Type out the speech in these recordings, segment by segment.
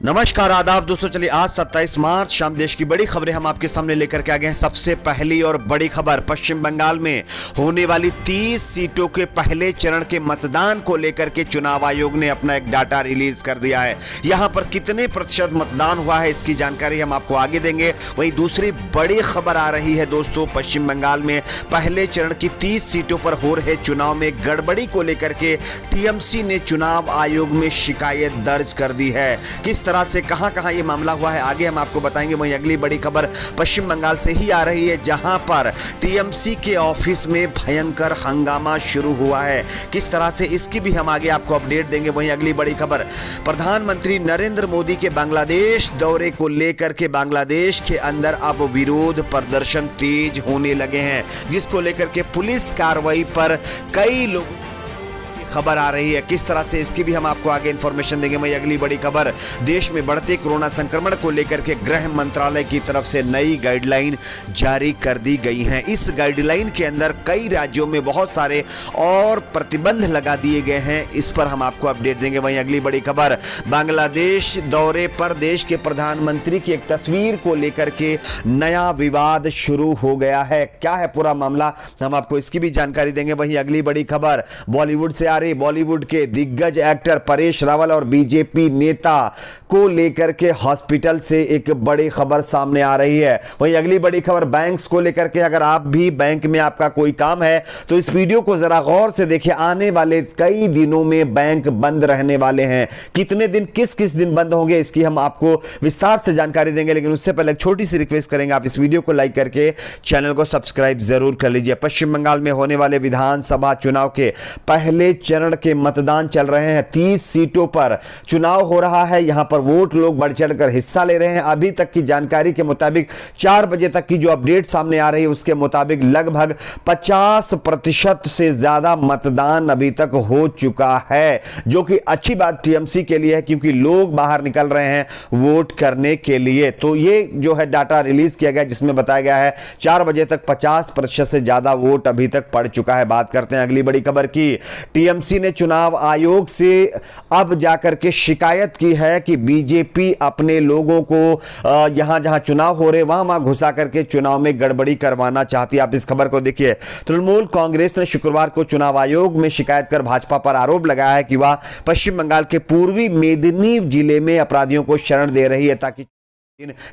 नमस्कार आदाब दोस्तों। चलिए आज 27 मार्च शाम देश की बड़ी खबरें हम आपके सामने लेकर के आ गए हैं। सबसे पहली और बड़ी खबर, पश्चिम बंगाल में होने वाली 30 सीटों के पहले चरण के मतदान को लेकर के चुनाव आयोग ने अपना एक डाटा रिलीज कर दिया है। यहां पर कितने प्रतिशत मतदान हुआ है इसकी जानकारी हम आपको आगे देंगे। वहीं दूसरी बड़ी खबर आ रही है दोस्तों, पश्चिम बंगाल में पहले चरण की 30 सीटों पर हो रहे चुनाव में गड़बड़ी को लेकर के टीएमसी ने चुनाव आयोग में शिकायत दर्ज कर दी है। किस तरह से कहां-कहां ये मामला हुआ है आगे हम आपको बताएंगे। वहीं अगली बड़ी खबर पश्चिम बंगाल से ही आ रही है, जहां पर टीएमसी के ऑफिस में भयंकर हंगामा शुरू हुआ है। किस तरह से इसकी भी हम आगे आपको अपडेट देंगे। वहीं अगली बड़ी खबर, प्रधानमंत्री नरेंद्र मोदी के बांग्लादेश दौरे को लेकर के बांग्लादेश के अंदर अब विरोध प्रदर्शन तेज होने लगे हैं, जिसको लेकर के पुलिस कार्रवाई पर कई लोग खबर आ रही है। किस तरह से इसकी भी हम आपको आगे इंफॉर्मेशन देंगे। वहीं अगली बड़ी खबर, देश में बढ़ते कोरोना संक्रमण को लेकर के गृह मंत्रालय की तरफ से नई गाइडलाइन जारी कर दी गई हैं। इस गाइडलाइन के अंदर कई राज्यों में बहुत सारे और प्रतिबंध लगा दिए गए हैं, इस पर हम आपको अपडेट देंगे। वहीं अगली बड़ी खबर, बांग्लादेश दौरे पर देश के प्रधानमंत्री की एक तस्वीर को लेकर के नया विवाद शुरू हो गया है। क्या है पूरा मामला, हम आपको इसकी भी जानकारी देंगे। वहीं अगली बड़ी खबर, बॉलीवुड से बॉलीवुड के दिग्गज एक्टर परेश रावल और बीजेपी नेता को लेकर के हॉस्पिटल से एक बड़ी खबर सामने आ रही है। वहीं अगली बड़ी खबर, बैंक्स को लेकर के, अगर आप भी बैंक में आपका कोई काम है तो इस वीडियो को जरा गौर से देखिए। आने वाले कई दिनों में बैंक बंद रहने वाले हैं। कितने दिन, किस किस दिन बंद होंगे, इसकी हम आपको विस्तार से जानकारी देंगे। लेकिन उससे पहले एक छोटी सी रिक्वेस्ट करेंगे, आप इस वीडियो को लाइक करके चैनल को सब्सक्राइब जरूर कर लीजिए। पश्चिम बंगाल में होने वाले विधानसभा चुनाव के पहले चरण के मतदान चल रहे हैं। 30 सीटों पर चुनाव हो रहा है। यहां पर वोट लोग बढ़ चढ़कर हिस्सा ले रहे हैं। अभी तक की जानकारी के मुताबिक 4 बजे तक की जो अपडेट सामने आ रही है उसके मुताबिक लगभग 50% से ज्यादा मतदान अभी तक हो चुका है, जो कि अच्छी बात टीएमसी के लिए है, क्योंकि लोग बाहर निकल रहे हैं वोट करने के लिए। तो ये जो है डाटा रिलीज किया गया, जिसमें बताया गया है 4 बजे तक 50% से ज्यादा वोट अभी तक पड़ चुका है। बात करते हैं अगली बड़ी खबर की। टीएमसी ने चुनाव आयोग से अब जाकर के शिकायत की है कि बीजेपी अपने लोगों को यहां जहां चुनाव हो रहे वहां घुसा करके चुनाव में गड़बड़ी करवाना चाहती है। आप इस खबर को देखिए। तृणमूल कांग्रेस ने शुक्रवार को चुनाव आयोग में शिकायत कर भाजपा पर आरोप लगाया है कि वह पश्चिम बंगाल के पूर्वी मेदिनीपुर जिले में अपराधियों को शरण दे रही है ताकि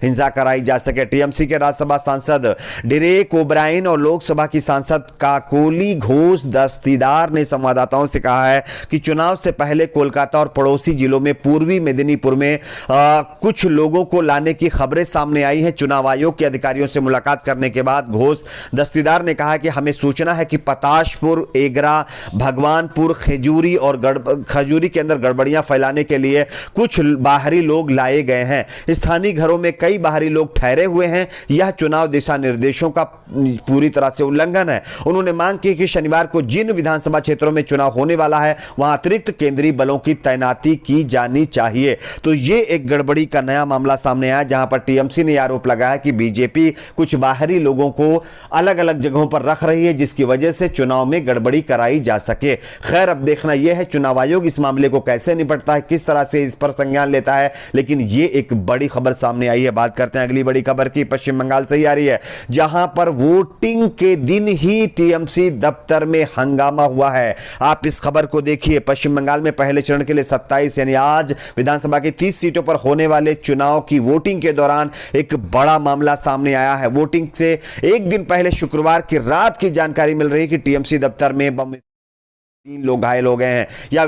हिंसा कराई जा सके। टीएमसी के राज्यसभा सांसद डेरेक ओब्रायन और लोकसभा की सांसद काकोली घोष दस्तीदार ने संवाददाताओं से कहा है कि चुनाव से पहले कोलकाता और पड़ोसी जिलों में पूर्वी मेदिनीपुर में कुछ लोगों को लाने की खबरें सामने आई हैं। चुनाव आयोग के अधिकारियों से मुलाकात करने के बाद घोष दस्तीदार ने कहा कि हमें सूचना है कि पताशपुर, एगरा, भगवानपुर, खजूरी और खजूरी के अंदर गड़बड़ियां फैलाने के लिए कुछ बाहरी लोग लाए गए हैं। स्थानीय घरों में कई बाहरी लोग ठहरे हुए हैं। यह चुनाव दिशा निर्देशों का पूरी तरह से उल्लंघन है। उन्होंने मांग की कि शनिवार को जिन विधानसभा क्षेत्रों में चुनाव होने वाला है वहां अतिरिक्त केंद्रीय बलों की तैनाती की जानी चाहिए। तो यह एक गड़बड़ी का नया मामला सामने आया, जहां पर टीएमसी ने आरोप लगाया कि बीजेपी कुछ बाहरी लोगों को अलग अलग जगहों पर रख रही है, जिसकी वजह से चुनाव में गड़बड़ी कराई जा सके। खैर, अब देखना यह है चुनाव आयोग इस मामले को कैसे निपटता है, किस तरह से इस पर संज्ञान लेता है। लेकिन यह एक बड़ी खबर सामने आई है। बात करते हैं अगली बड़ी खबर की। पश्चिम बंगाल से ही आ रही है, जहां पर वोटिंग के दिन ही टीएमसी दफ्तर में हंगामा हुआ है। आप इस खबर को देखिए। पश्चिम बंगाल में पहले चरण के लिए 27 यानी आज विधानसभा की 30 सीटों पर होने वाले चुनाव की वोटिंग के दौरान एक बड़ा मामला सामने आया है। वोटिंग से एक दिन पहले शुक्रवार की रात की जानकारी मिल रही है कि टीएमसी दफ्तर में 3 लोग घायल हो गए हैं। या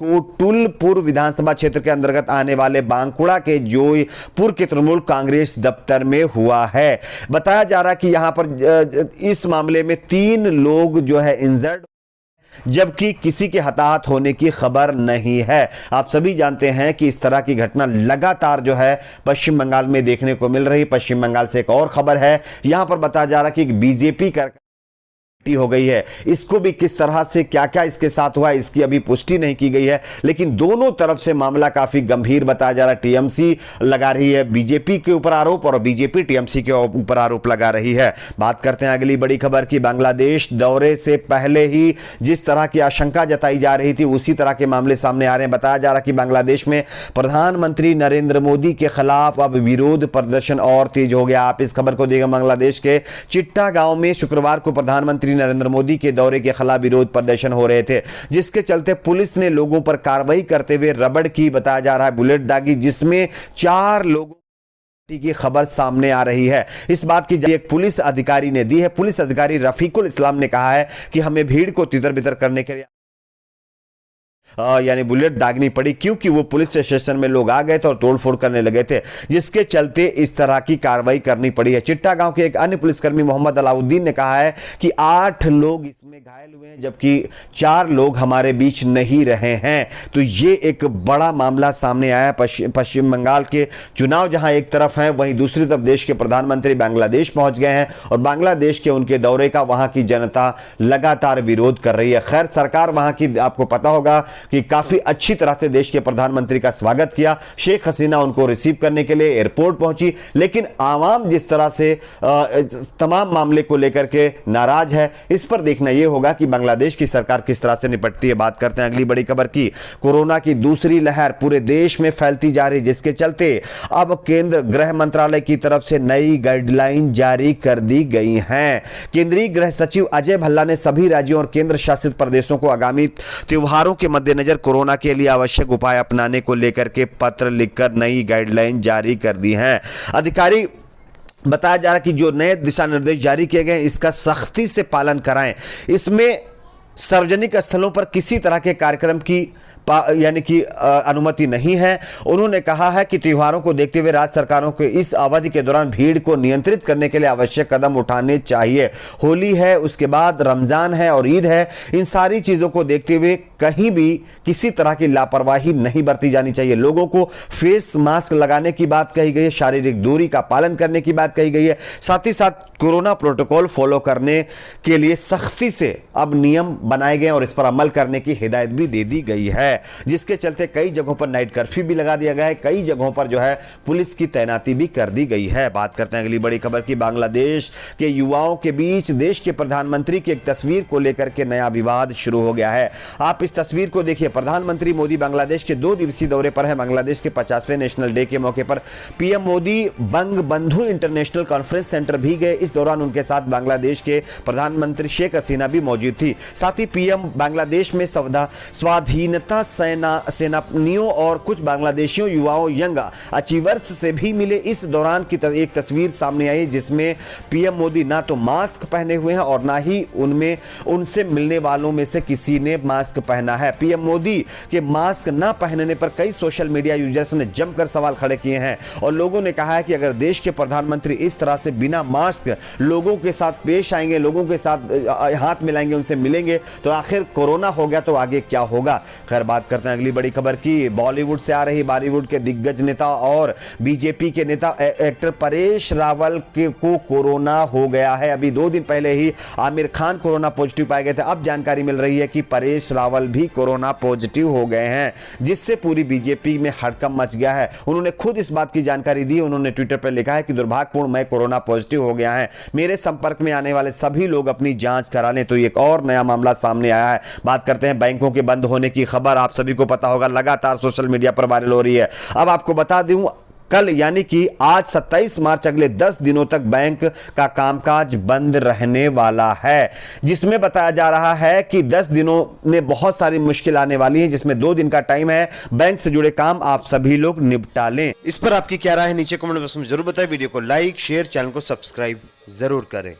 कोटुलपुर विधानसभा क्षेत्र के अंतर्गत आने वाले बांकुड़ा के जोयपुर के तृणमूल कांग्रेस दफ्तर में हुआ है। बताया जा रहा है कि यहां पर इस मामले में 3 लोग जो है इंजर्ड, जबकि किसी के हताहत होने की खबर नहीं है। आप सभी जानते हैं कि इस तरह की घटना लगातार जो है पश्चिम बंगाल में देखने को मिल रही। पश्चिम बंगाल से एक और खबर है, यहां पर बताया जा रहा है कि बीजेपी का हो गई है। इसको भी किस तरह से क्या क्या इसके साथ हुआ इसकी अभी पुष्टि नहीं की गई है, लेकिन दोनों तरफ से मामला काफी गंभीर बताया जा रहा है। टीएमसी लगा रही है बीजेपी के ऊपर आरोप और बीजेपी टीएमसी के ऊपर आरोप लगा रही है। बात करते हैं अगली बड़ी खबर की। बांग्लादेश दौरे से पहले ही जिस तरह की आशंका जताई जा रही थी उसी तरह के मामले सामने आ रहे हैं। बताया जा रहा है कि बांग्लादेश में प्रधानमंत्री नरेंद्र मोदी के खिलाफ अब विरोध प्रदर्शन और तेज हो गया। आप इस खबर को देखिए। बांग्लादेश के चिट्टा गांव में शुक्रवार को प्रधानमंत्री नरेंद्र मोदी के दौरे के खिलाफ विरोध प्रदर्शन हो रहे थे, जिसके चलते पुलिस ने लोगों पर कार्रवाई करते हुए रबड़ की, बताया जा रहा है, बुलेट दागी, जिसमें 4 लोगों की खबर सामने आ रही है। इस बात की एक पुलिस अधिकारी ने दी है। पुलिस अधिकारी रफीकुल इस्लाम ने कहा है कि हमें भीड़ को तितर बितर करने के लिए यानी बुलेट दागनी पड़ी, क्योंकि वो पुलिस स्टेशन में लोग आ गए थे और तोड़फोड़ करने लगे थे, जिसके चलते इस तरह की कार्रवाई करनी पड़ी है। चिट्टा गांव के एक अन्य पुलिसकर्मी मोहम्मद अलाउद्दीन ने कहा है कि 8 लोग इसमें घायल हुए हैं, जबकि 4 लोग हमारे बीच नहीं रहे हैं। तो ये एक बड़ा मामला सामने आया है। पश्चिम बंगाल के चुनाव जहां एक तरफ है, वहीं दूसरी तरफ देश के प्रधानमंत्री बांग्लादेश पहुंच गए हैं और बांग्लादेश के उनके दौरे का वहां की जनता लगातार विरोध कर रही है। खैर, सरकार वहां की, आपको पता होगा कि काफी अच्छी तरह से देश के प्रधानमंत्री का स्वागत किया। शेख हसीना उनको रिसीव करने के लिए एयरपोर्ट पहुंची, लेकिन आवाम जिस तरह से तमाम मामले को लेकर के नाराज है, इस पर देखना यह होगा कि बांग्लादेश की सरकार किस तरह से निपटती है। बात करते हैं अगली बड़ी खबर की। कोरोना की दूसरी लहर पूरे देश में फैलती जा रही, जिसके चलते अब केंद्र गृह मंत्रालय की तरफ से नई गाइडलाइन जारी कर दी गई हैं। केंद्रीय गृह सचिव अजय भल्ला ने सभी राज्यों और केंद्र शासित प्रदेशों को आगामी त्योहारों के मद्देनजर कोरोना के लिए आवश्यक उपाय अपनाने को लेकर के पत्र लिखकर नई गाइडलाइन जारी कर दी है। अधिकारी बताया जा रहा है कि जो नए दिशा निर्देश जारी किए गए इसका सख्ती से पालन कराएं। इसमें सार्वजनिक स्थलों पर किसी तरह के कार्यक्रम की यानी कि अनुमति नहीं है। उन्होंने कहा है कि त्योहारों को देखते हुए राज्य सरकारों को इस अवधि के दौरान भीड़ को नियंत्रित करने के लिए आवश्यक कदम उठाने चाहिए। होली है, उसके बाद रमजान है और ईद है। इन सारी चीजों को देखते हुए कहीं भी किसी तरह की लापरवाही नहीं बरती जानी चाहिए। लोगों को फेस मास्क लगाने की बात कही गई है, शारीरिक दूरी का पालन करने की बात कही गई है, साथ ही साथ कोरोना प्रोटोकॉल फॉलो करने के लिए सख्ती से अब नियम बनाए गए और इस पर अमल करने की हिदायत भी दे दी गई है, जिसके चलते कई जगहों पर नाइट कर्फ्यू भी लगा दिया गया है। कई जगहों पर जो है पुलिस की तैनाती भी कर दी गई है। बात करते हैं अगली बड़ी खबर की। बांग्लादेश के युवाओं के बीच देश के प्रधानमंत्री की एक तस्वीर को लेकर के नया विवाद शुरू हो गया है। आप इस तस्वीर को देखिए। प्रधानमंत्री मोदी बांग्लादेश के 2 दिवसीय दौरे पर है। बांग्लादेश के 50वें नेशनल डे के मौके पर पीएम मोदी बंग बंधु इंटरनेशनल कॉन्फ्रेंस सेंटर भी गए। इस दौरान उनके साथ बांग्लादेश के प्रधानमंत्री शेख हसीना भी मौजूद थी। साथ ही पीएम बांग्लादेश में स्वाधीनता सेनानियों और कुछ बांग्लादेशियों युवाओं यंग अचीवर्स से भी मिले। इस दौरान की एक तस्वीर सामने आई जिसमें पीएम मोदी ना तो मास्क पहने हुए हैं और ना ही उनमें उनसे मिलने वालों में से किसी ने मास्क पहना है। पीएम मोदी के मास्क ना पहनने पर कई सोशल मीडिया यूजर्स ने जमकर सवाल खड़े किए हैं और लोगों ने कहा है कि अगर देश के प्रधानमंत्री इस तरह से बिना मास्क लोगों के साथ पेश आएंगे, लोगों के साथ हाथ मिलाएंगे, उनसे मिलेंगे, तो आखिर कोरोना हो गया तो आगे क्या होगा। खैर, बात करते हैं अगली बड़ी खबर की। बॉलीवुड से आ रही बॉलीवुड के दिग्गज नेता और बीजेपी के नेता एक्टर परेश रावल को कोरोना हो गया है। अभी 2 दिन पहले ही आमिर खान कोरोना पॉजिटिव पाए गए थे। अब जानकारी मिल रही है कि परेश रावल भी कोरोना पॉजिटिव हो गए हैं, जिससे पूरी बीजेपी में हड़कंप मच गया है। उन्होंने खुद इस बात की जानकारी दी। उन्होंने ट्विटर पर लिखा है कि दुर्भाग्यपूर्ण मैं कोरोना पॉजिटिव हो गया है। मेरे संपर्क में आने वाले सभी लोग अपनी जांच करा लें। तो एक और नया मामला सामने आया है। बात करते हैं बैंकों के बंद होने की खबर। आप सभी को पता होगा, लगातार सोशल मीडिया पर वायरल हो रही है। अब आपको बता दूं, कल यानी कि आज 27 मार्च अगले 10 दिनों तक बैंक का कामकाज बंद रहने वाला है, जिसमें बताया जा रहा है कि 10 दिनों में बहुत सारी मुश्किल आने वाली है, जिसमें 2 दिन का टाइम है। बैंक से जुड़े काम आप सभी लोग निपटा लें। इस पर आपकी क्या राय है नीचे कमेंट बॉक्स में जरूर बताएं। वीडियो को लाइक, शेयर, चैनल को सब्सक्राइब जरूर करें।